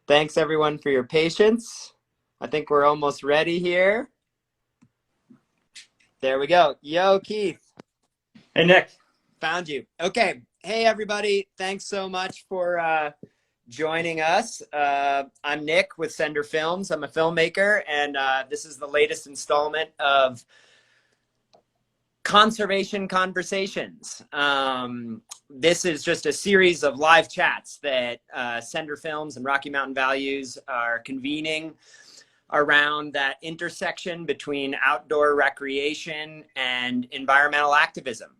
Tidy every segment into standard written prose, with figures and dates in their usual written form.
Thanks everyone for your patience. I think we're almost ready here. There we go. Yo, Keith. Hey, Nick. Found you. Okay. Hey, everybody. Thanks so much for joining us. I'm Nick with Sender Films. I'm a filmmaker, and this is the latest installment of Conservation Conversations. This is just a series of live chats that Sender Films and Rocky Mountain Values are convening around that intersection between outdoor recreation and environmental activism,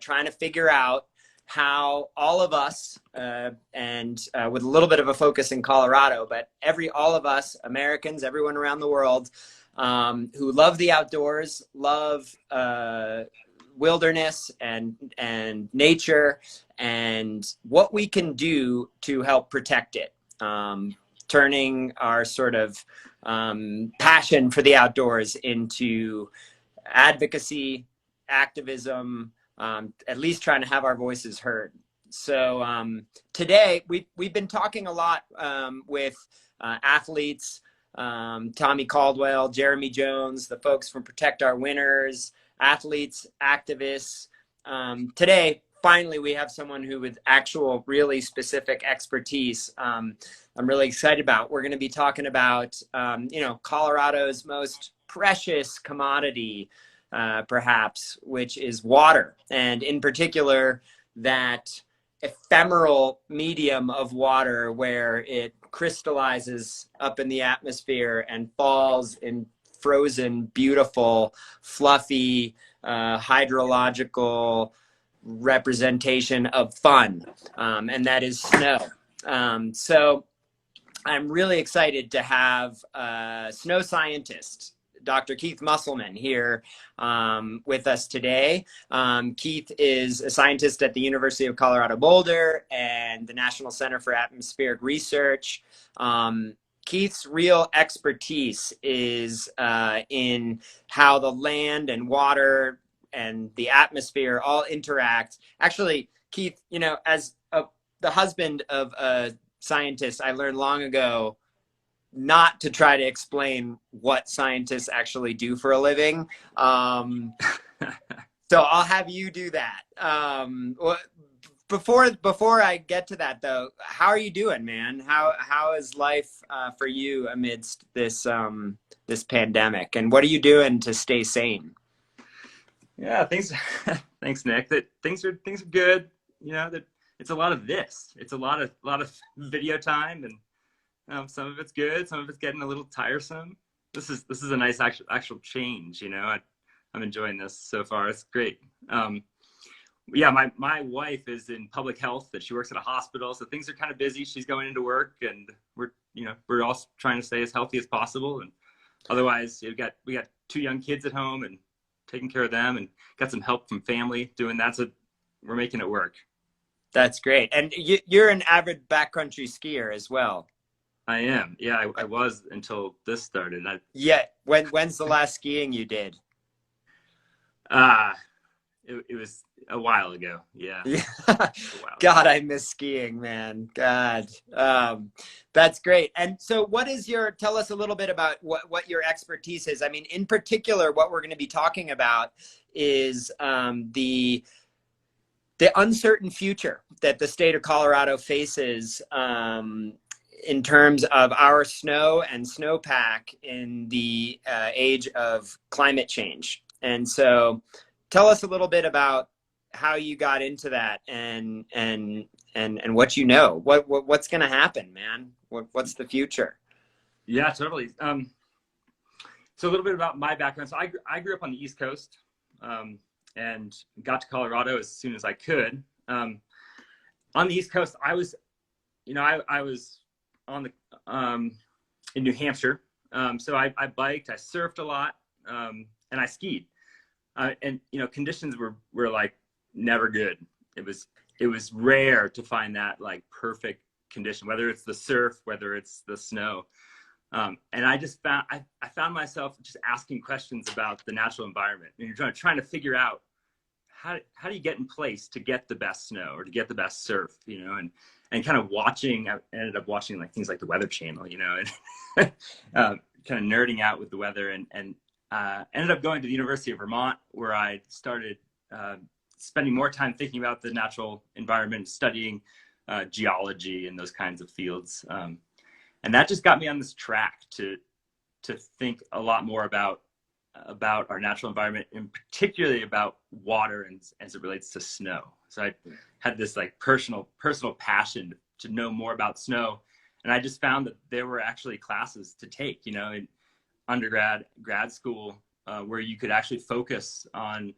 trying to figure out how all of us, and with a little bit of a focus in Colorado, but all of us Americans, everyone around the world, who love the outdoors, love wilderness and nature, and what we can do to help protect it, turning our sort of passion for the outdoors into advocacy, activism, at least trying to have our voices heard. So today we've been talking a lot with athletes, Tommy Caldwell, Jeremy Jones, the folks from Protect Our Winners, athletes, activists. Today, finally, we have someone who with actual really specific expertise I'm really excited about. We're going to be talking about, Colorado's most precious commodity, perhaps, which is water. And in particular, that ephemeral medium of water where it crystallizes up in the atmosphere and falls in frozen, beautiful, fluffy, hydrological representation of fun, and that is snow. So I'm really excited to have snow scientist Dr. Keith Musselman here with us today. Keith is a scientist at the University of Colorado Boulder and the National Center for Atmospheric Research. Keith's real expertise is in how the land and water and the atmosphere all interact. Actually, Keith, as the husband of a scientist, I learned long ago not to try to explain what scientists actually do for a living. So I'll have you do that. Before I get to that, though, how are you doing, man? How is life for you amidst this this pandemic, and what are you doing to stay sane? Yeah, thanks, thanks, Nick. Things are good. It's a lot of this. It's a lot of video time, and some of it's good, some of it's getting a little tiresome. This is a nice actual change. I'm enjoying this so far. It's great. Yeah, my wife is in public health, that she works at a hospital, so things are kind of busy. She's going into work, and we're all trying to stay as healthy as possible. And otherwise, we got 2 young kids at home and taking care of them, and got some help from family doing that. So we're making it work. That's great. And you're an avid backcountry skier as well. I am. Yeah, I was until this started. Yeah. When's the last skiing you did? It was a while ago. Yeah. God, I miss skiing, man. God. That's great. And so tell us a little bit about what your expertise is. I mean, in particular, what we're going to be talking about is the uncertain future that the state of Colorado faces in terms of our snow and snowpack in the age of climate change. And so tell us a little bit about how you got into that and what what's going to happen, man. What's the future? Yeah, totally. So a little bit about my background. So I grew up on the East Coast, and got to Colorado as soon as I could. On the East Coast, I was on the in New Hampshire. So I biked, I surfed a lot, and I skied. And conditions were like never good. It was rare to find that like perfect condition, whether it's the surf, whether it's the snow. And I just found myself just asking questions about the natural environment, and you're trying to figure out how do you get in place to get the best snow or to get the best surf, you know, and kind of watching, I ended up watching like things like the Weather Channel, you know, and kind of nerding out with the weather, and ended up going to the University of Vermont, where I started spending more time thinking about the natural environment, studying geology and those kinds of fields. And that just got me on this track to think a lot more about our natural environment, and particularly about water and as it relates to snow. So I had this like personal passion to know more about snow. And I just found that there were actually classes to take, you know, in undergrad, grad school, where you could actually focus on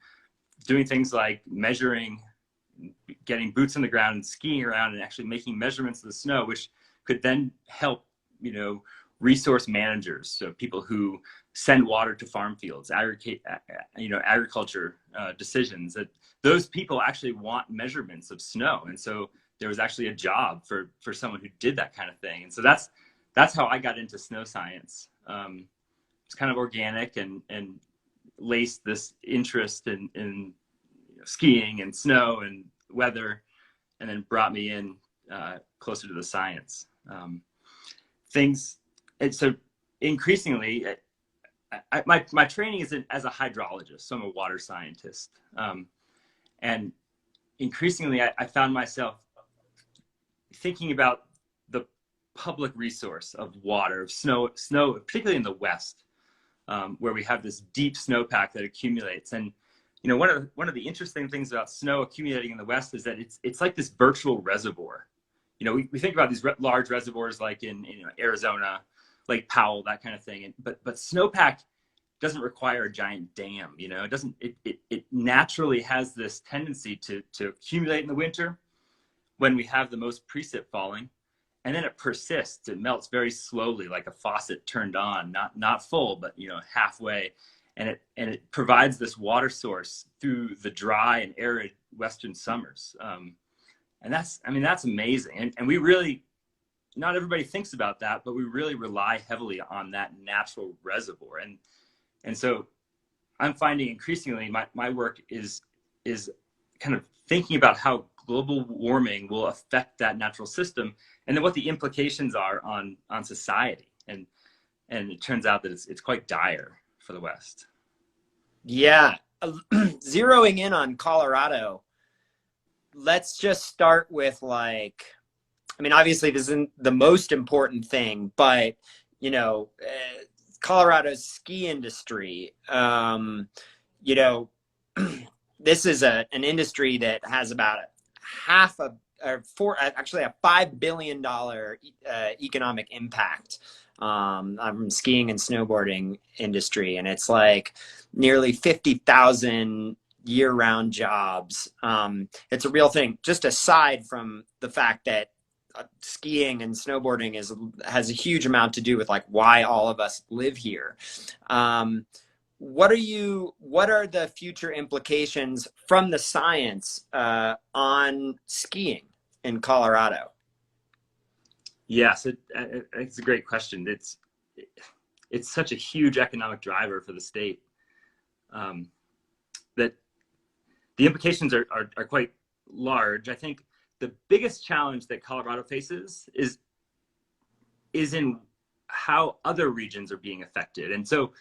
doing things like measuring, getting boots on the ground and skiing around and actually making measurements of the snow, which could then help, you know, resource managers, so people who send water to farm fields, agriculture decisions, that those people actually want measurements of snow. And so there was actually a job for someone who did that kind of thing. And so that's how I got into snow science. It's kind of organic and laced this interest in you know, skiing and snow and weather, and then brought me in closer to the science. And so increasingly, my training is as a hydrologist, so I'm a water scientist. And increasingly, I found myself thinking about the public resource of water, of snow, particularly in the West, where we have this deep snowpack that accumulates. And you know, one of the interesting things about snow accumulating in the West is that it's like this virtual reservoir. You know, we think about these large reservoirs like in you know, Arizona, Lake Powell, that kind of thing. But snowpack doesn't require a giant dam. You know, it naturally has this tendency to accumulate in the winter when we have the most precip falling, and then it persists. It melts very slowly, like a faucet turned on, not full, but you know, halfway, and it provides this water source through the dry and arid Western summers. And that's amazing. And we really, not everybody thinks about that, but we really rely heavily on that natural reservoir. And so I'm finding increasingly my work is kind of thinking about how global warming will affect that natural system, and then what the implications are on society. And it turns out that it's quite dire for the West. Yeah. Zeroing in on Colorado, let's just start with like, I mean, obviously this isn't the most important thing, but you know, Colorado's ski industry, you know, this is an industry that has about a $5 billion economic impact from skiing and snowboarding industry. And it's like nearly 50,000 year-round jobs. It's a real thing, just aside from the fact that skiing and snowboarding has a huge amount to do with like why all of us live here. What are the future implications from the science on skiing in Colorado? Yes, it's a great question. It's such a huge economic driver for the state, that the implications are quite large. I think the biggest challenge that Colorado faces is in how other regions are being affected. And so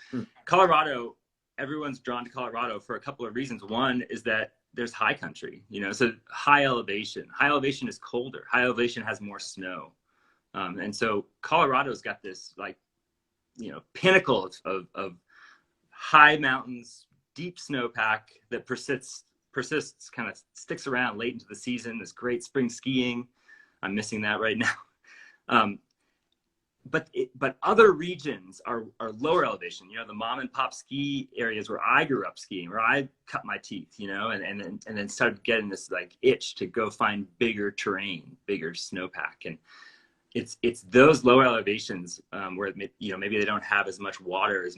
Colorado, everyone's drawn to Colorado for a couple of reasons. One is that there's high country, you know, so high elevation is colder, high elevation has more snow. And so Colorado's got this like, you know, pinnacle of high mountains, deep snowpack that persists, kind of sticks around late into the season. This great spring skiing. I'm missing that right now. But other regions are lower elevation, you know, the mom and pop ski areas where I grew up skiing, where I cut my teeth, you know, and then started getting this like itch to go find bigger terrain, bigger snowpack. And it's those lower elevations where, you know, maybe they don't have as much water,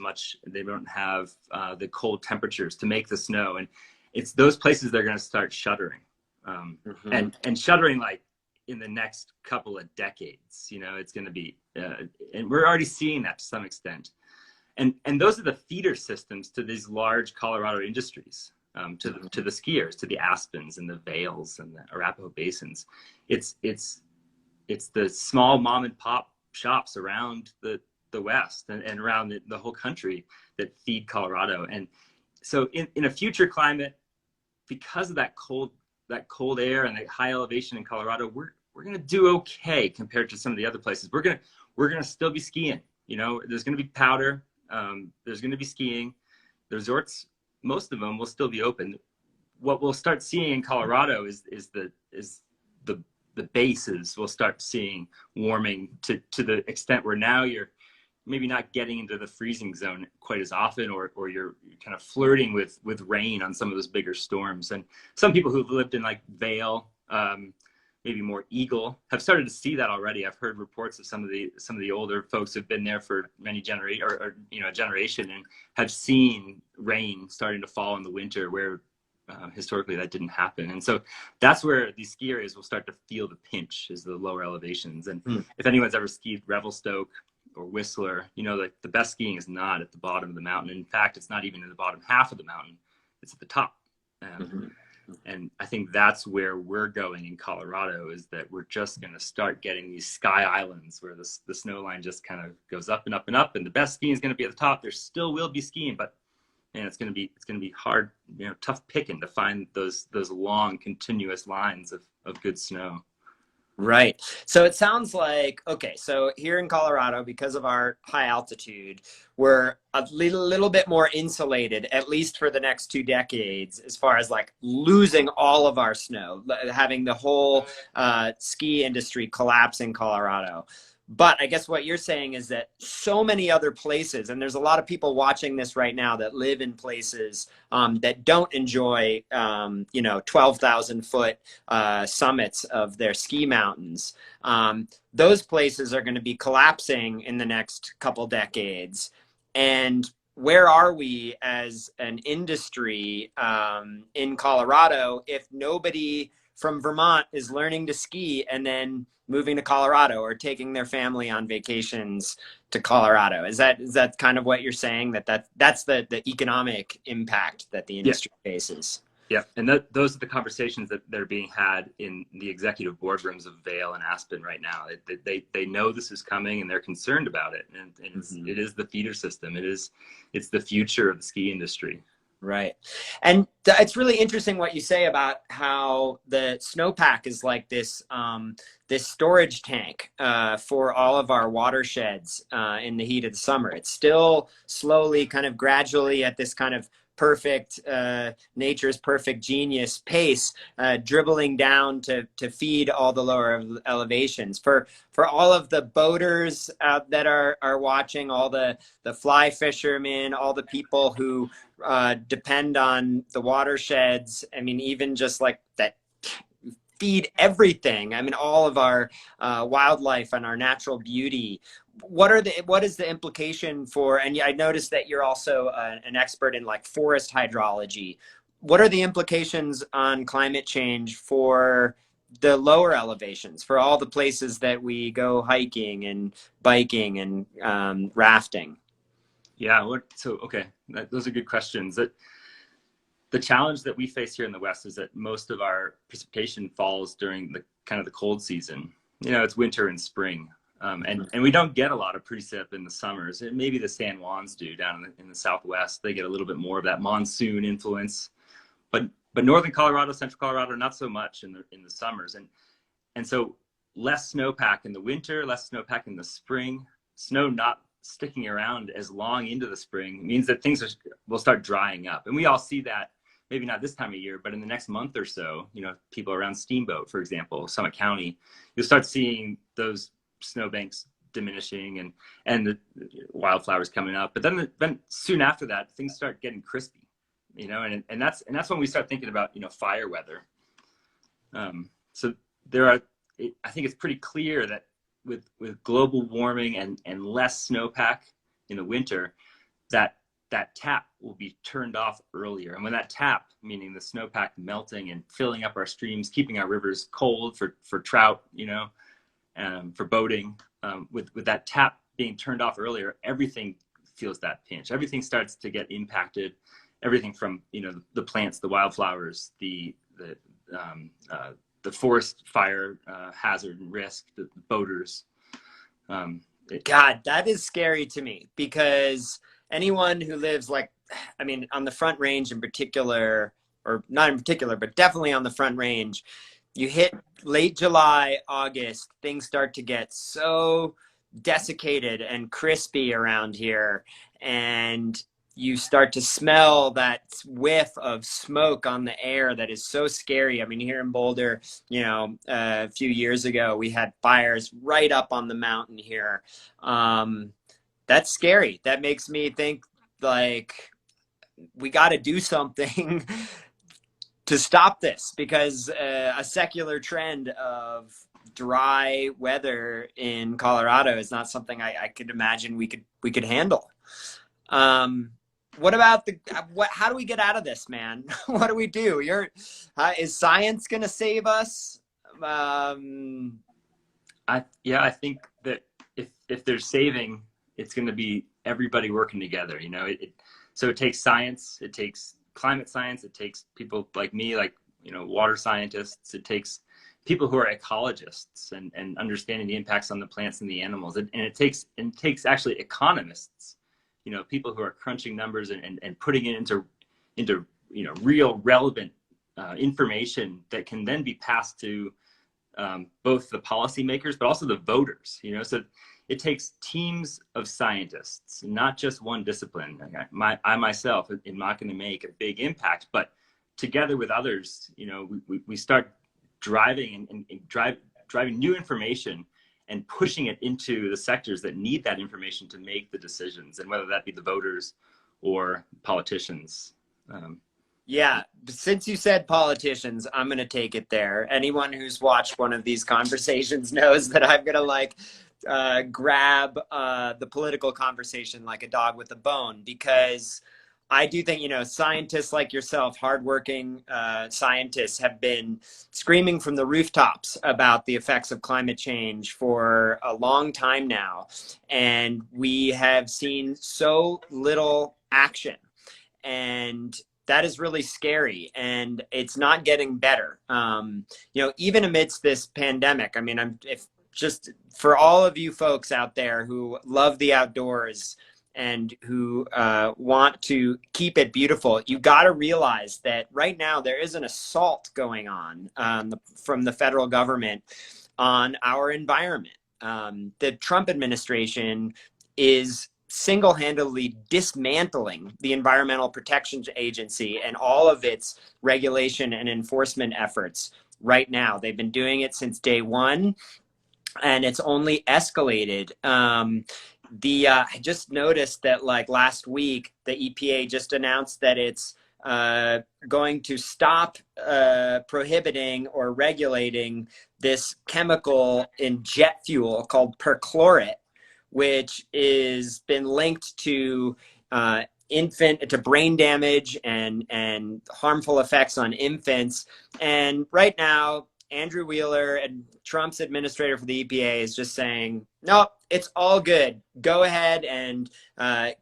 they don't have the cold temperatures to make the snow. And it's those places that are going to start shuttering, and shuttering like in the next couple of decades. You know, it's going to be, and we're already seeing that to some extent. And those are the feeder systems to these large Colorado industries. to the skiers, to the Aspens and the Vales and the Arapahoe Basins. It's the small mom and pop shops around the West and around the whole country that feed Colorado. And so in a future climate, because of that cold air and that high elevation in Colorado, we're going to do okay compared to some of the other places. We're going to still be skiing. There's going to be powder. There's going to be skiing. The resorts, most of them will still be open. What we'll start seeing in Colorado is the bases. We'll start seeing warming to the extent where now you're maybe not getting into the freezing zone quite as often, or you're kind of flirting with rain on some of those bigger storms. And some people who've lived in like Vail, maybe more Eagle, have started to see that already. I've heard reports of some of the older folks who've been there for many generations, or a generation, and have seen rain starting to fall in the winter where historically that didn't happen. And so that's where these ski areas will start to feel the pinch, is the lower elevations. And if anyone's ever skied Revelstoke or Whistler, like the best skiing is not at the bottom of the mountain. In fact, it's not even in the bottom half of the mountain. It's at the top. And I think that's where we're going in Colorado, is that we're just going to start getting these sky islands where the snow line just kind of goes up and up and up, and the best skiing is going to be at the top. There still will be skiing, but it's going to be hard, tough picking to find those long continuous lines of good snow. Right. So it sounds like, okay, so here in Colorado, because of our high altitude, we're a little bit more insulated, at least for the next 2 decades, as far as like losing all of our snow, having the whole ski industry collapse in Colorado. But I guess what you're saying is that so many other places, and there's a lot of people watching this right now that live in places that don't enjoy, 12,000 foot summits of their ski mountains. Those places are going to be collapsing in the next couple decades. And where are we as an industry in Colorado if nobody from Vermont is learning to ski and then moving to Colorado, or taking their family on vacations to Colorado? Is that kind of what you're saying, that's the economic impact that the industry faces? Yeah, and those are the conversations that are being had in the executive boardrooms of Vail and Aspen right now. They know this is coming, and they're concerned about it. And it is the feeder system. It's the future of the ski industry. Right. And it's really interesting what you say about how the snowpack is like this storage tank for all of our watersheds in the heat of the summer. It's still slowly, kind of gradually, at this kind of perfect, nature's perfect genius pace, dribbling down to feed all the lower elevations. For all of the boaters that are watching, all the fly fishermen, all the people who depend on the watersheds, I mean, even just like that feed everything. I mean, all of our wildlife and our natural beauty. What is the implication for, and I noticed that you're also an expert in like forest hydrology. What are the implications on climate change for the lower elevations, for all the places that we go hiking and biking and rafting? Yeah, okay, those are good questions. The challenge that we face here in the West is that most of our precipitation falls during the kind of the cold season. It's winter and spring. And we don't get a lot of precip in the summers. And maybe the San Juans do down in the Southwest. They get a little bit more of that monsoon influence, but northern Colorado, central Colorado, not so much in the summers. And so less snowpack in the winter, less snowpack in the spring. Snow not sticking around as long into the spring means that things will start drying up. And we all see that, maybe not this time of year, but in the next month or so. People around Steamboat, for example, Summit County, you'll start seeing those snowbanks diminishing and the wildflowers coming up. But then soon after that, things start getting crispy, and that's when we start thinking about fire weather. So I think it's pretty clear that with global warming and less snowpack in the winter, that tap will be turned off earlier. And when that tap, meaning the snowpack melting and filling up our streams, keeping our rivers cold for trout, for boating, with that tap being turned off earlier, everything feels that pinch. Everything starts to get impacted. everything from, the plants, the wildflowers, the forest fire hazard and risk, the boaters. God, that is scary to me, because anyone who lives on the Front Range in particular, or not in particular, but definitely on the Front Range, you hit late July, August, things start to get so desiccated and crispy around here, and you start to smell that whiff of smoke on the air that is so scary. I mean, here in Boulder, a few years ago, we had fires right up on the mountain here. That's scary. That makes me think, we got to do something to stop this, because a secular trend of dry weather in Colorado is not something I could imagine we could handle. What about how do we get out of this, man? What do we do? Is science going to save us? I think that if there's saving, it's going to be everybody working together. So it takes science, it takes climate science, it takes people like me, water scientists, it takes people who are ecologists and understanding the impacts on the plants and the animals, and it takes actually economists, people who are crunching numbers and putting it into real relevant information that can then be passed to both the policymakers but also the voters. So it takes teams of scientists, not just one discipline. I myself am not going to make a big impact, but together with others, we start driving driving new information and pushing it into the sectors that need that information to make the decisions, and whether that be the voters or politicians. Yeah, since you said politicians, I'm going to take it there. Anyone who's watched one of these conversations knows that I'm going to grab the political conversation like a dog with a bone, because I do think, scientists like yourself, hardworking scientists, have been screaming from the rooftops about the effects of climate change for a long time now. And we have seen so little action. And that is really scary, and it's not getting better. Even amidst this pandemic, if just for all of you folks out there who love the outdoors and who want to keep it beautiful, you got to realize that right now there is an assault going on from the federal government on our environment. The Trump administration is single-handedly dismantling the Environmental Protection Agency and all of its regulation and enforcement efforts right now. They've been doing it since day one, and it's only escalated. I just noticed that last week, the EPA just announced that it's going to stop prohibiting or regulating this chemical in jet fuel called perchlorate, which is been linked to brain damage and harmful effects on infants. And right now, Andrew Wheeler, and Trump's administrator for the EPA, is just saying, no, it's all good. Go ahead and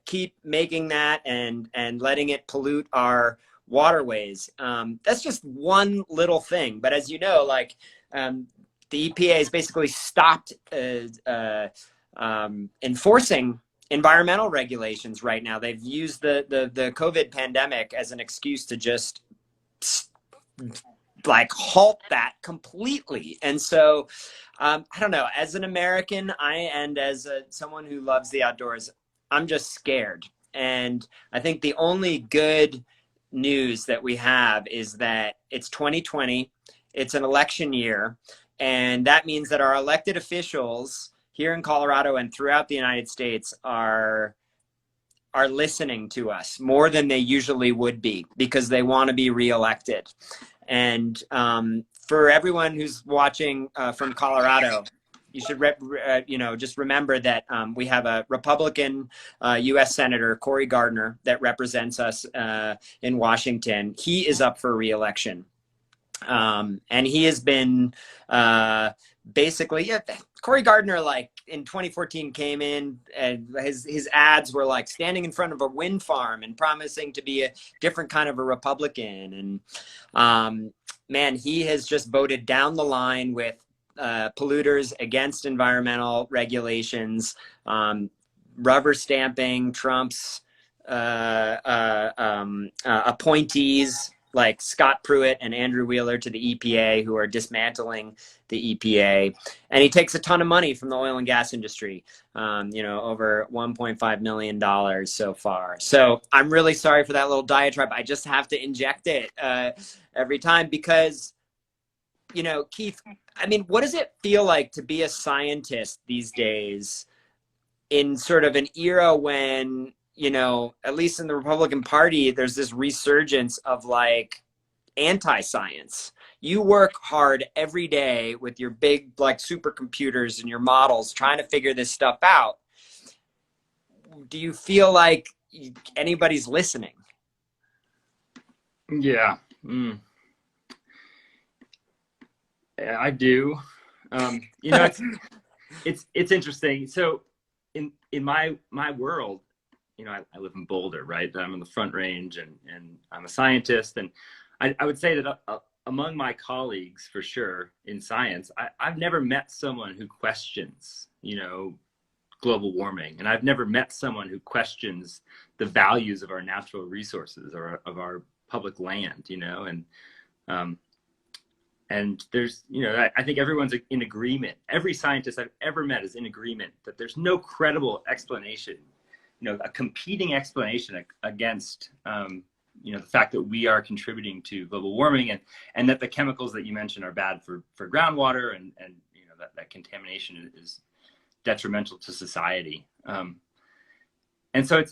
keep making that and letting it pollute our waterways. That's just one little thing. But as you know, the EPA has basically stopped enforcing environmental regulations right now. They've used the COVID pandemic as an excuse to just halt that completely. And so I don't know, as an American, and as someone who loves the outdoors, I'm just scared. And I think the only good news that we have is that it's 2020, it's an election year, and that means that our elected officials here in Colorado and throughout the United States are listening to us more than they usually would be, because they want to be reelected. And for everyone who's watching from Colorado, you should just remember that we have a Republican U.S. Senator, Cory Gardner, that represents us in Washington. He is up for reelection. And he has been basically, Cory Gardner, like in 2014, came in and his ads were like standing in front of a wind farm and promising to be a different kind of a Republican. And man, he has just voted down the line with polluters against environmental regulations, rubber stamping Trump's appointees like Scott Pruitt and Andrew Wheeler to the EPA, who are dismantling the EPA. And he takes a ton of money from the oil and gas industry, over $1.5 million so far. So I'm really sorry for that little diatribe. I just have to inject it every time because, Keith, I mean, what does it feel like to be a scientist these days in sort of an era when, at least in the Republican Party, there's this resurgence of like anti-science. You work hard every day with your big like supercomputers and your models trying to figure this stuff out. Do you feel like anybody's listening? Yeah. I do. It's interesting. So in my world, I live in Boulder, right? I'm in the Front Range and I'm a scientist. And I would say that among my colleagues, for sure, in science, I've never met someone who questions, global warming. And I've never met someone who questions the values of our natural resources or of our public land, and there's, I think everyone's in agreement. Every scientist I've ever met is in agreement that there's no credible explanation, a competing explanation against, the fact that we are contributing to global warming and that the chemicals that you mentioned are bad for groundwater and that contamination is detrimental to society. And so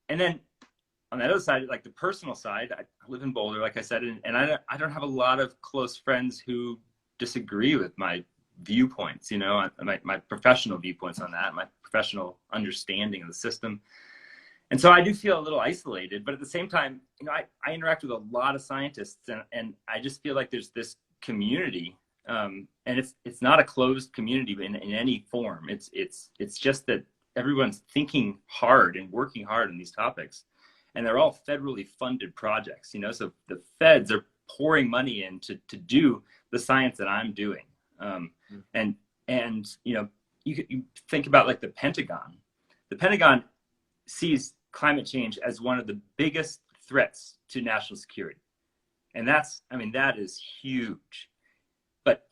and then on the other side, like the personal side, I live in Boulder, like I said, and I don't have a lot of close friends who disagree with my viewpoints, my professional viewpoints on that, my professional understanding of the system. And so I do feel a little isolated, but at the same time, I interact with a lot of scientists and I just feel like there's this community, and it's not a closed community in any form. It's just that everyone's thinking hard and working hard on these topics. And they're all federally funded projects, so the feds are pouring money in to do the science that I'm doing. And you think about like the Pentagon. The Pentagon sees climate change as one of the biggest threats to national security. And that is huge. But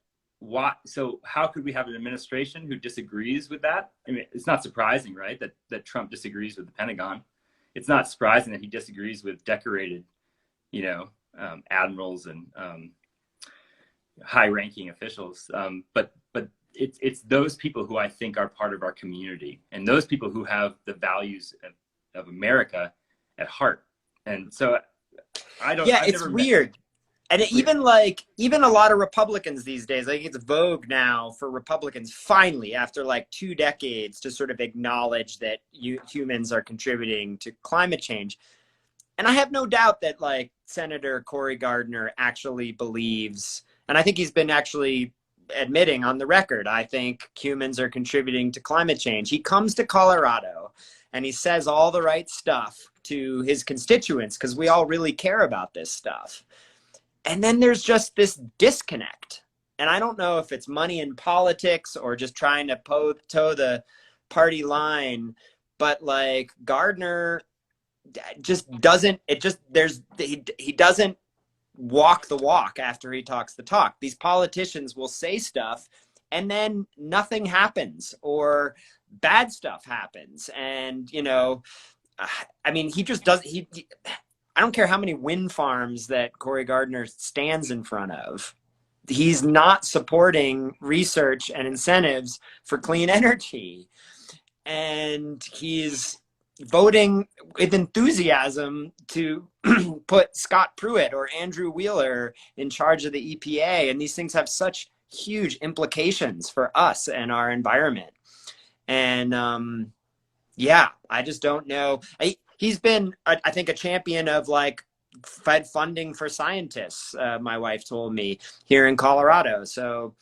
so how could we have an administration who disagrees with that? I mean, it's not surprising, right, that Trump disagrees with the Pentagon. It's not surprising that he disagrees with decorated, admirals and high-ranking officials. But it's those people who I think are part of our community, and those people who have the values of America at heart. And so It's weird. And even a lot of Republicans these days, I think it's vogue now for Republicans finally, after like 2 decades, to sort of acknowledge that humans are contributing to climate change. And I have no doubt that like Senator Cory Gardner actually believes, and I think he's been actually admitting on the record, I think humans are contributing to climate change. He comes to Colorado and he says all the right stuff to his constituents because we all really care about this stuff. And then there's just this disconnect. And I don't know if it's money in politics or just trying to toe the party line, but like Gardner just doesn't, he doesn't walk the walk after he talks the talk. These politicians will say stuff and then nothing happens or bad stuff happens. And, I mean, he just doesn't, I don't care how many wind farms that Cory Gardner stands in front of. He's not supporting research and incentives for clean energy. And he's voting with enthusiasm to put Scott Pruitt or Andrew Wheeler in charge of the EPA. And these things have such huge implications for us and our environment. And I just don't know. He's been, I think, a champion of like Fed funding for scientists, my wife told me, here in Colorado. So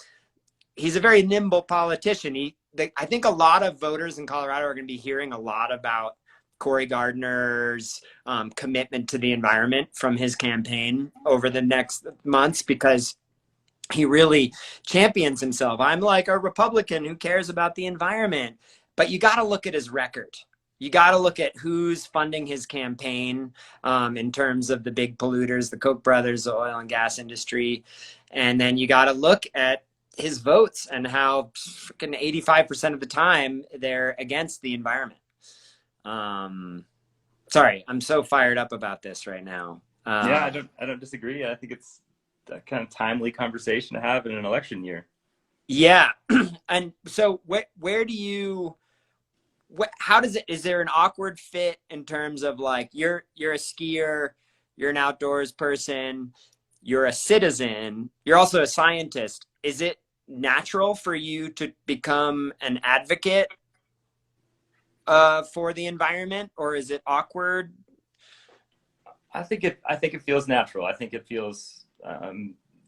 he's a very nimble politician. I think a lot of voters in Colorado are going to be hearing a lot about Cory Gardner's commitment to the environment from his campaign over the next months, because he really champions himself. I'm like a Republican who cares about the environment. But you got to look at his record. You got to look at who's funding his campaign in terms of the big polluters, the Koch brothers, the oil and gas industry. And then you got to look at his votes and how freaking 85% of the time they're against the environment. Sorry, I'm so fired up about this right now. Yeah, I don't disagree. I think it's a kind of timely conversation to have in an election year. Yeah. And so where do you, how does it, is there an awkward fit in terms of like, you're a skier, you're an outdoors person, you're a citizen, you're also a scientist. Is it natural for you to become an advocate for the environment, or is it awkward? I think it feels natural. I think it feels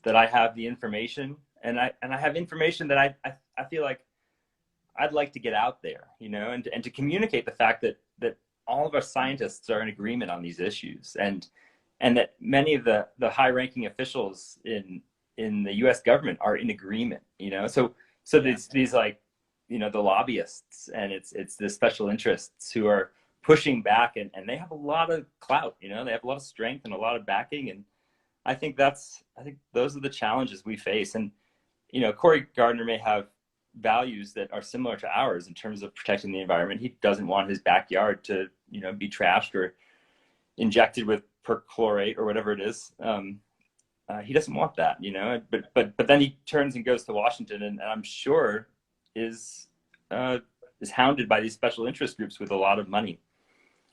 that I have the information, and I have information that I feel like I'd like to get out there, you know, and to communicate the fact that all of our scientists are in agreement on these issues, and that many of the high-ranking officials in the U.S. government are in agreement, you know. So these like, you know, the lobbyists, and it's the special interests who are pushing back, and they have a lot of clout, you know, they have a lot of strength and a lot of backing, and I think those are the challenges we face. And you know, Cory Gardner may have values that are similar to ours in terms of protecting the environment. He doesn't want his backyard to, you know, be trashed or injected with perchlorate or whatever it is. He doesn't want that, you know. But then he turns and goes to Washington, and I'm sure is hounded by these special interest groups with a lot of money,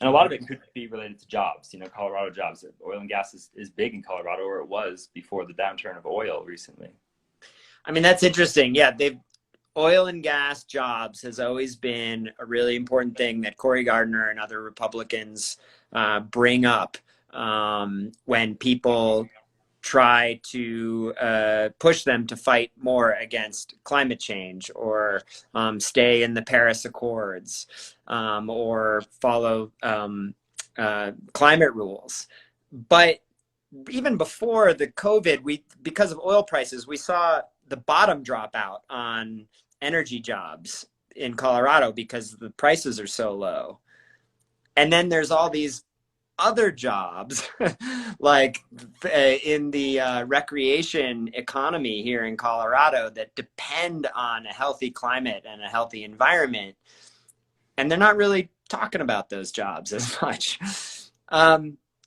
and a lot of it could be related to jobs. You know, Colorado jobs. Oil and gas is big in Colorado, or it was before the downturn of oil recently. I mean, that's interesting. Yeah, oil and gas jobs has always been a really important thing that Cory Gardner and other Republicans bring up when people try to push them to fight more against climate change, or stay in the Paris Accords, or follow climate rules. But even before the COVID, because of oil prices, we saw the bottom drop out on energy jobs in Colorado because the prices are so low. And then there's all these other jobs like in the recreation economy here in Colorado that depend on a healthy climate and a healthy environment. And they're not really talking about those jobs as much.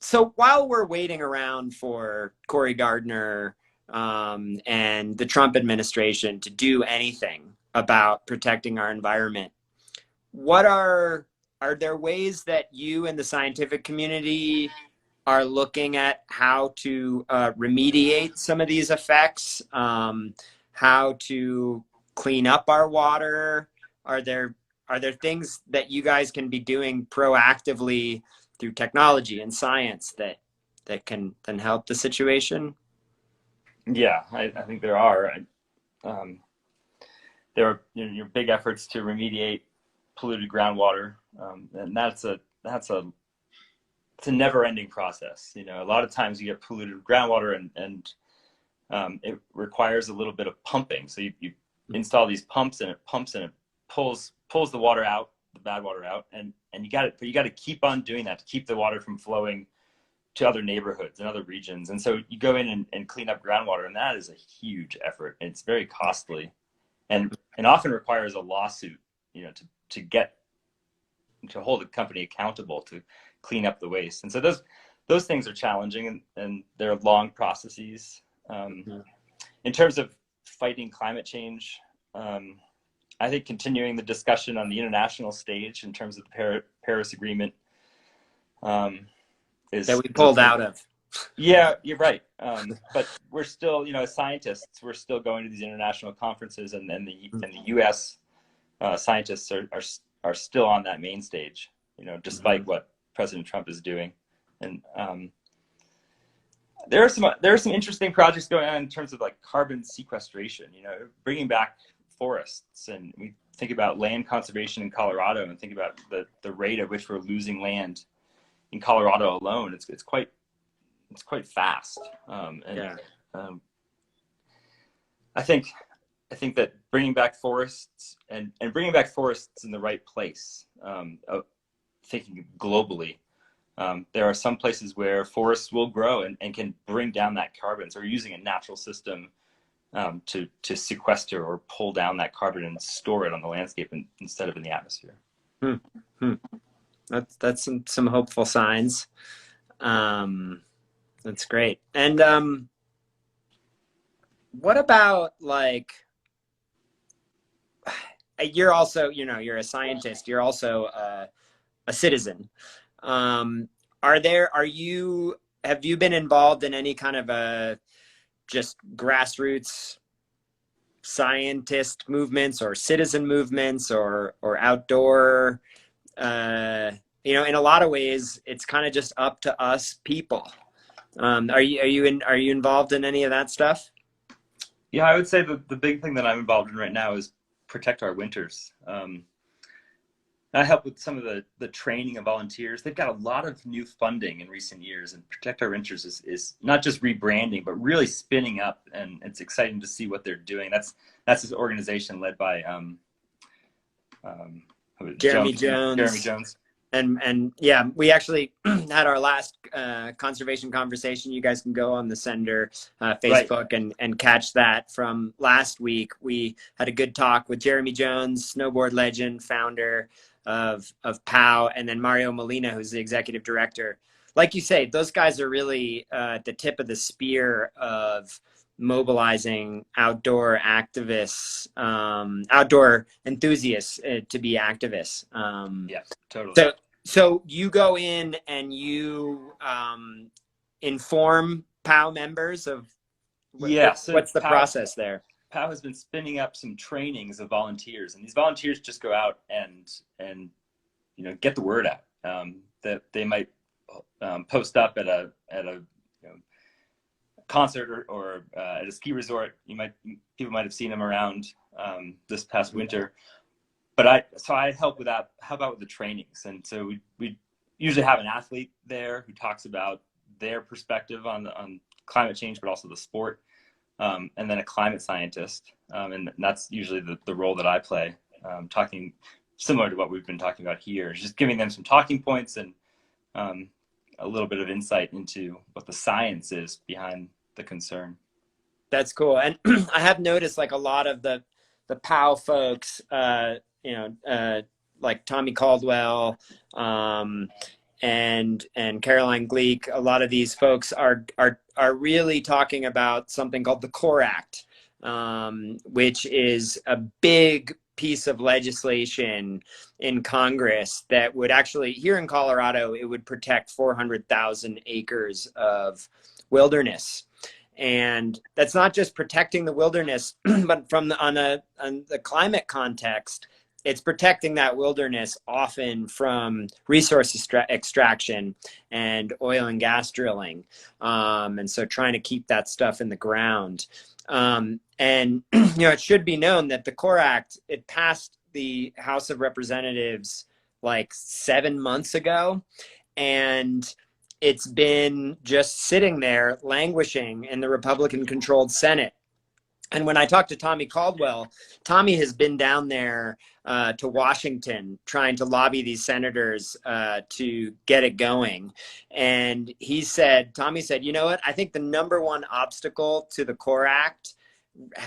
So while we're waiting around for Cory Gardner and the Trump administration to do anything about protecting our environment, are there ways that you and the scientific community are looking at how to remediate some of these effects, how to clean up our water? Are there things that you guys can be doing proactively through technology and science that can then help the situation? Yeah, I think there are. There are, you know, big efforts to remediate polluted groundwater, and it's a never-ending process. You know, a lot of times you get polluted groundwater, and it requires a little bit of pumping. So you install these pumps, and it pulls the water out, the bad water out, and you got to keep on doing that to keep the water from flowing to other neighborhoods and other regions. And so you go in and clean up groundwater, and that is a huge effort, and it's very costly, and often requires a lawsuit, you know, to hold a company accountable to clean up the waste. And so those things are challenging, and they're long processes. In terms of fighting climate change, I think continuing the discussion on the international stage in terms of the Paris Agreement is that we pulled out of. Yeah, you're right. But we're still, you know, as scientists, we're still going to these international conferences, and the U.S. Scientists are still on that main stage, you know, despite what President Trump is doing. And there are some interesting projects going on in terms of like carbon sequestration, you know, bringing back forests. And we think about land conservation in Colorado and think about the rate at which we're losing land in Colorado alone. It's quite fast. And Yeah. I think that bringing back forests and bringing back forests in the right place, thinking globally, there are some places where forests will grow and can bring down that carbon. So we're using a natural system to sequester or pull down that carbon and store it on the landscape instead of in the atmosphere. Hmm. Hmm. That's some hopeful signs. That's great. And what about, like, you're also, you know, you're a scientist, you're also a citizen. Have you been involved in any kind of a just grassroots scientist movements or citizen movements or outdoor, you know, in a lot of ways, it's kind of just up to us people. Are you involved in any of that stuff? Yeah, I would say the big thing that I'm involved in right now is protect our winters. I help with some of the training of volunteers. They've got a lot of new funding in recent years, and Protect Our Winters is not just rebranding, but really spinning up, and it's exciting to see what they're doing. That's this organization led by Jeremy Jones. Jeremy Jones. And yeah, we actually had our last conservation conversation. You guys can go on the Sender Facebook and catch that from last week. We had a good talk with Jeremy Jones, snowboard legend, founder of POW, and then Mario Molina, who's the executive director. Like you say, those guys are really at the tip of the spear of mobilizing outdoor activists, outdoor enthusiasts to be activists. Yeah, totally. So you go in and you inform POW members of so what's the process there? POW has been spinning up some trainings of volunteers, and these volunteers just go out and you know, get the word out. That they might post up at a you know, concert or at a ski resort. People might have seen them around this past winter. But I help with that. How about with the trainings? And so we usually have an athlete there who talks about their perspective on climate change, but also the sport, and then a climate scientist. And that's usually the role that I play, talking similar to what we've been talking about here, just giving them some talking points and a little bit of insight into what the science is behind the concern. That's cool. And I have noticed, like, a lot of the POW folks, you know, like Tommy Caldwell, and Caroline Gleek, a lot of these folks are really talking about something called the CORE Act, which is a big piece of legislation in Congress that would actually, here in Colorado, it would protect 400,000 acres of wilderness. And that's not just protecting the wilderness, but on the climate context, it's protecting that wilderness often from resource extraction and oil and gas drilling. And so trying to keep that stuff in the ground. And, you know, it should be known that the CORE Act, it passed the House of Representatives like 7 months ago. And it's been just sitting there languishing in the Republican-controlled Senate. And when I talked to Tommy Caldwell, Tommy has been down there to Washington trying to lobby these senators to get it going. And Tommy said, you know what? I think the number one obstacle to the CORE Act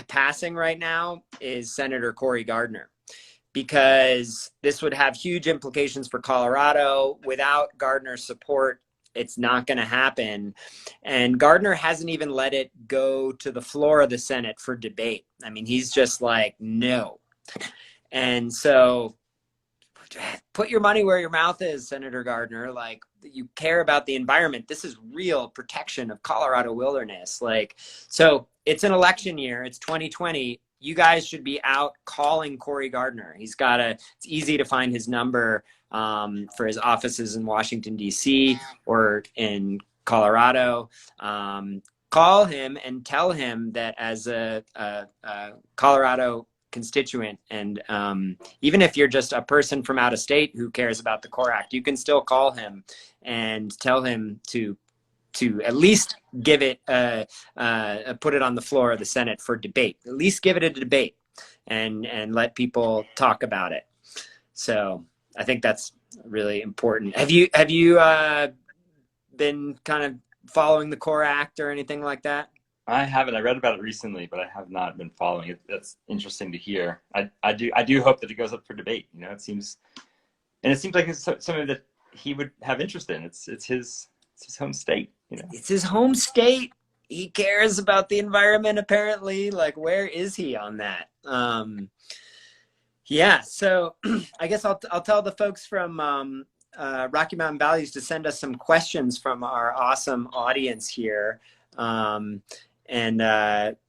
passing right now is Senator Cory Gardner, because this would have huge implications for Colorado. Without Gardner's support, it's not going to happen. And Gardner hasn't even let it go to the floor of the Senate for debate. I mean, he's just like, no. And so put your money where your mouth is, Senator Gardner. Like, you care about the environment. This is real protection of Colorado wilderness. Like, so it's an election year. It's 2020. You guys should be out calling Cory Gardner. It's easy to find his number for his offices in Washington, D.C. or in Colorado, call him and tell him that as a Colorado constituent, and even if you're just a person from out of state who cares about the CORE Act, you can still call him and tell him to at least give it put it on the floor of the Senate for debate. At least give it a debate and let people talk about it. So I think that's really important. Have you been kind of following the CORE Act or anything like that? I haven't. I read about it recently, but I have not been following it. That's interesting to hear. I do hope that it goes up for debate. You know, it seems like it's something that he would have interest in. It's his home state. You know, it's his home state. He cares about the environment, apparently. Like, where is he on that? Yeah. So I guess I'll tell the folks from Rocky Mountain Values to send us some questions from our awesome audience here. And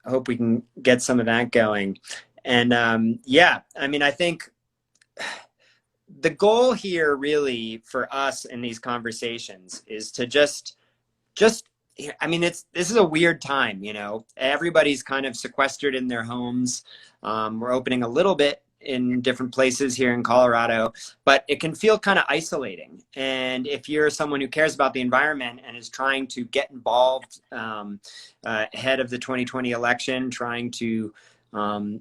hope we can get some of that going. And yeah, I mean, I think the goal here really for us in these conversations is to just, I mean, this is a weird time, you know, everybody's kind of sequestered in their homes. We're opening a little bit in different places here in Colorado, but it can feel kind of isolating. And if you're someone who cares about the environment and is trying to get involved ahead of the 2020 election, trying to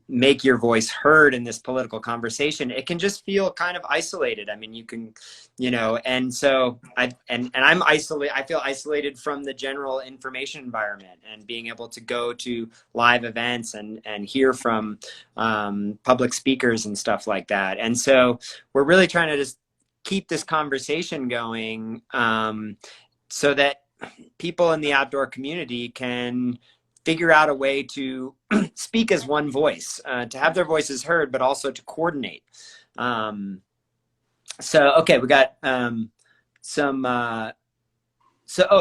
make your voice heard in this political conversation, it can just feel kind of isolated. I mean, you can, you know, and so I'm isolated. I feel isolated from the general information environment and being able to go to live events and hear from public speakers and stuff like that. And so we're really trying to just keep this conversation going so that people in the outdoor community can figure out a way to speak as one voice, to have their voices heard, but also to coordinate. So, okay, we got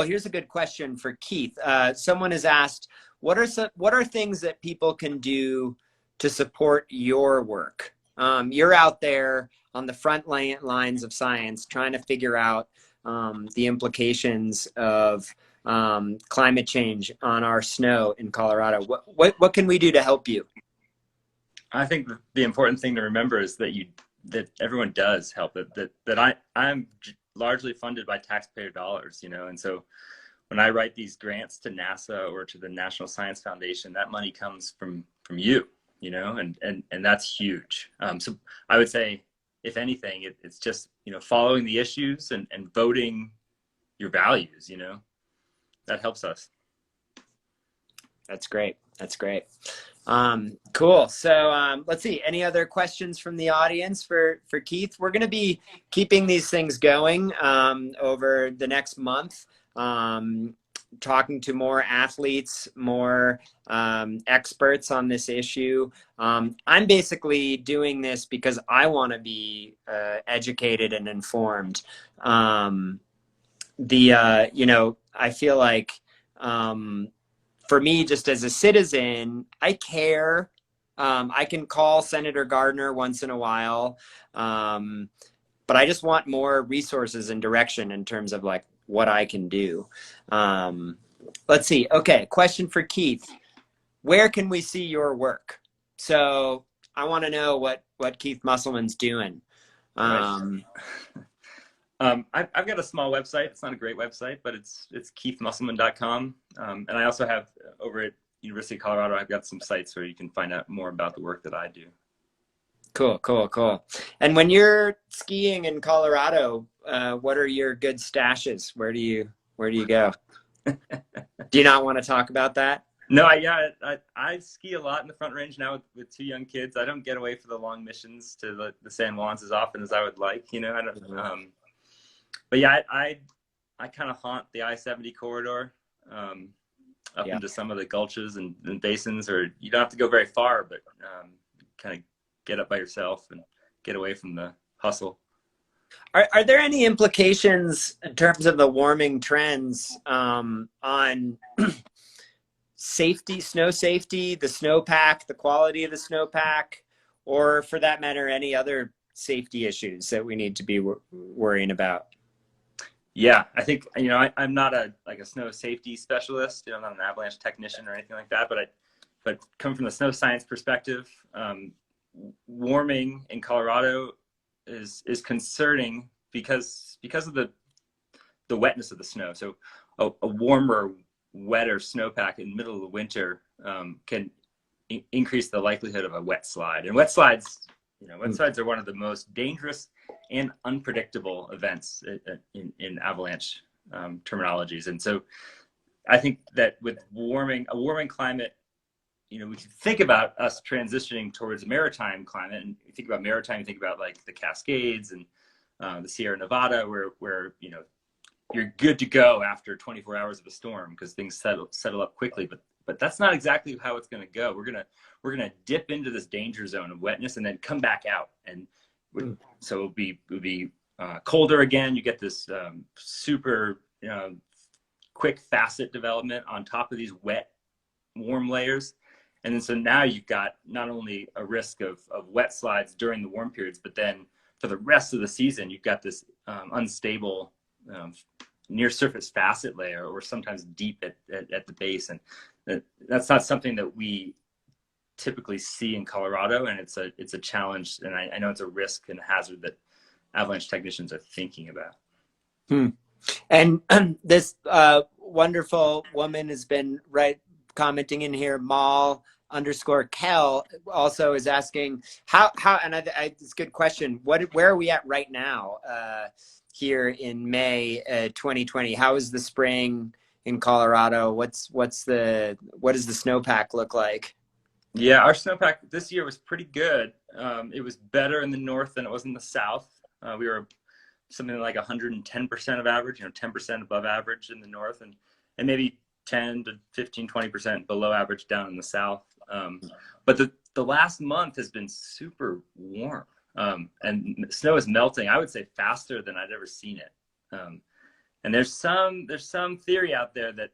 here's a good question for Keith. Someone has asked, what are things that people can do to support your work? You're out there on the front lines of science, trying to figure out the implications of climate change on our snow in Colorado. What can we do to help you? I think the important thing to remember is that everyone does help. That I'm largely funded by taxpayer dollars, you know, and so when I write these grants to NASA or to the National Science Foundation, that money comes from you, you know, and that's huge. So I would say, if anything, it's just, you know, following the issues and voting your values, you know. That helps us. That's great. That's great. Cool. So let's see. Any other questions from the audience for Keith? We're going to be keeping these things going over the next month, talking to more athletes, more experts on this issue. I'm basically doing this because I want to be educated and informed. You know, I feel like for me, just as a citizen, I care. I can call Senator Gardner once in a while, but I just want more resources and direction in terms of like what I can do. Let's see. Okay, question for Keith. Where can we see your work? So I want to know what Keith Musselman's doing. I've got a small website. It's not a great website, but it's keithmusselman.com. And I also have over at University of Colorado, I've got some sites where you can find out more about the work that I do. Cool. And when you're skiing in Colorado, what are your good stashes? Where do you go? Do you not want to talk about that? No, I ski a lot in the Front Range now with two young kids. I don't get away for the long missions to the San Juans as often as I would like, you know. I don't. But yeah, I kind of haunt the I-70 corridor up into some of the gulches and basins, or you don't have to go very far, but kind of get up by yourself and get away from the hustle. Are there any implications in terms of the warming trends on safety, snow safety, the snowpack, the quality of the snowpack, or for that matter, any other safety issues that we need to be worrying about? Yeah, I think, I'm not a snow safety specialist. I'm not an avalanche technician or anything like that, but coming from the snow science perspective, warming in Colorado is concerning because of the wetness of the snow. So a warmer, wetter snowpack in the middle of the winter can increase the likelihood of a wet slide. And wet slides are one of the most dangerous and unpredictable events in avalanche terminologies. And so I think that with a warming climate, we can think about us transitioning towards a maritime climate. And you think about maritime, you think about like the Cascades and the Sierra Nevada, where you're good to go after 24 hours of a storm because things settle up quickly. But that's not exactly how it's going to go. We're gonna dip into this danger zone of wetness and then come back out, and so it'll be colder again. You get this super quick facet development on top of these wet, warm layers. And then so now you've got not only a risk of wet slides during the warm periods, but then for the rest of the season, you've got this unstable near surface facet layer, or sometimes deep at the base. And that's not something that we typically see in Colorado. And it's a challenge. And I know it's a risk and a hazard that avalanche technicians are thinking about. And this wonderful woman has been commenting in here, Mal_Kel also is asking how and it's a good question. Where are we at right now here in May 2020? How is the spring in Colorado? What does the snowpack look like? Yeah, our snowpack this year was pretty good. It was better in the north than it was in the south. We were something like 110% of average, 10% above average in the north, and maybe 10 to 15, 20% below average down in the south. But the last month has been super warm, and snow is melting, I would say, faster than I'd ever seen it. And there's some theory out there that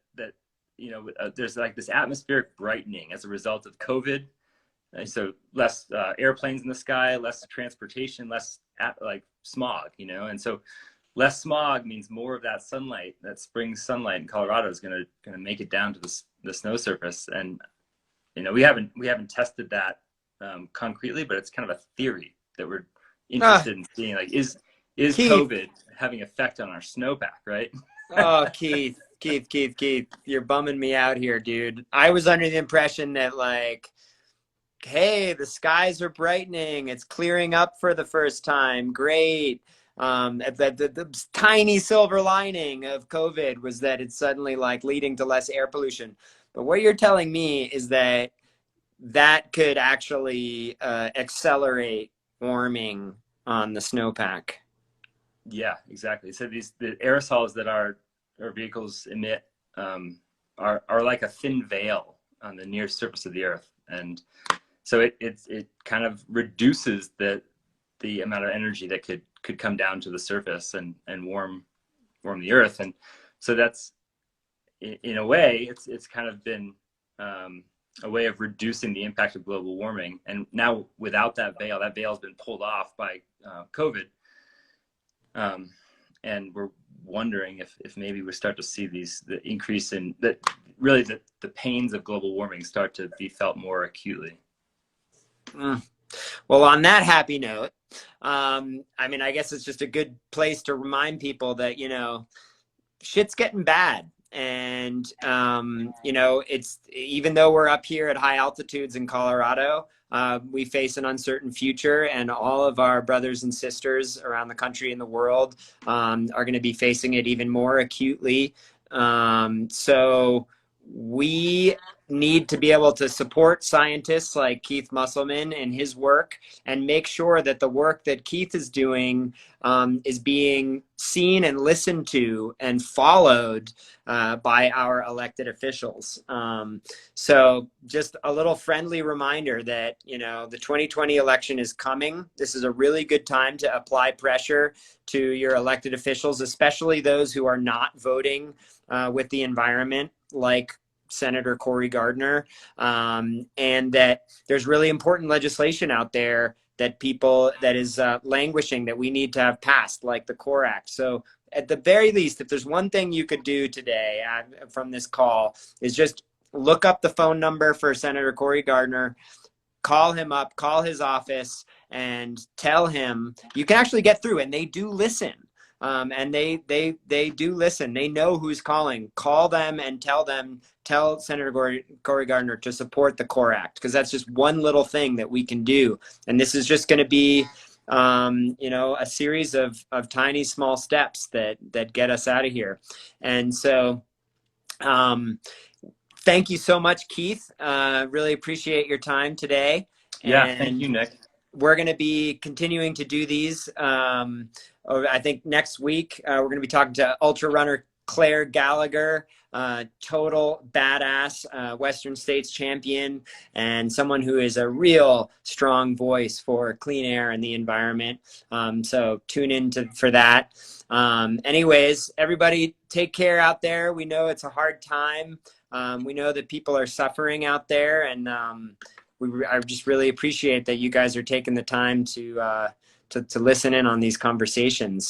there's like this atmospheric brightening as a result of COVID. So less airplanes in the sky, less transportation, less smog, and so less smog means more of that sunlight, that spring sunlight in Colorado is going to make it down to the snow surface. And we haven't tested that concretely, but it's kind of a theory that we're interested in seeing. Like, is Keith, COVID having effect on our snowpack, right? Oh, Keith, you're bumming me out here, dude. I was under the impression that hey, the skies are brightening, it's clearing up for the first time, great. The tiny silver lining of COVID was that it's suddenly leading to less air pollution. But what you're telling me is that could actually accelerate warming on the snowpack. Yeah, exactly. So the aerosols that our vehicles emit are like a thin veil on the near surface of the earth, and so it kind of reduces the amount of energy that could come down to the surface and warm the earth. And so that's, in a way, it's kind of been a way of reducing the impact of global warming. And now without that veil has been pulled off by COVID. And we're wondering if maybe we start to see the increase in the pains of global warming start to be felt more acutely. Well, on that happy note, I guess it's just a good place to remind people that, shit's getting bad. And, it's, even though we're up here at high altitudes in Colorado, we face an uncertain future, and all of our brothers and sisters around the country and the world are going to be facing it even more acutely. So we need to be able to support scientists like Keith Musselman and his work, and make sure that the work that Keith is doing is being seen and listened to and followed by our elected officials. So just a little friendly reminder that, the 2020 election is coming. This is a really good time to apply pressure to your elected officials, especially those who are not voting with the environment, like Senator Cory Gardner, and that there's really important legislation out there that people that is languishing that we need to have passed, like the Core Act. So at the very least, if there's one thing you could do today from this call, is just look up the phone number for Senator Cory Gardner, call him up, call his office, and tell him you can actually get through, and they do listen. And they do listen. They know who's calling. Call them and tell Senator Cory Gardner to support the Core Act, because that's just one little thing that we can do. And this is just going to be, a series of tiny, small steps that get us out of here. And so, thank you so much, Keith. Really appreciate your time today. Yeah, And thank you, Nick. we're going to be continuing to do these. I think next week we're going to be talking to ultra runner Claire Gallagher, total badass Western States champion, and someone who is a real strong voice for clean air and the environment. So tune in for that. Anyways, everybody take care out there. We know it's a hard time. We know that people are suffering out there, and I just really appreciate that you guys are taking the time to listen in on these conversations.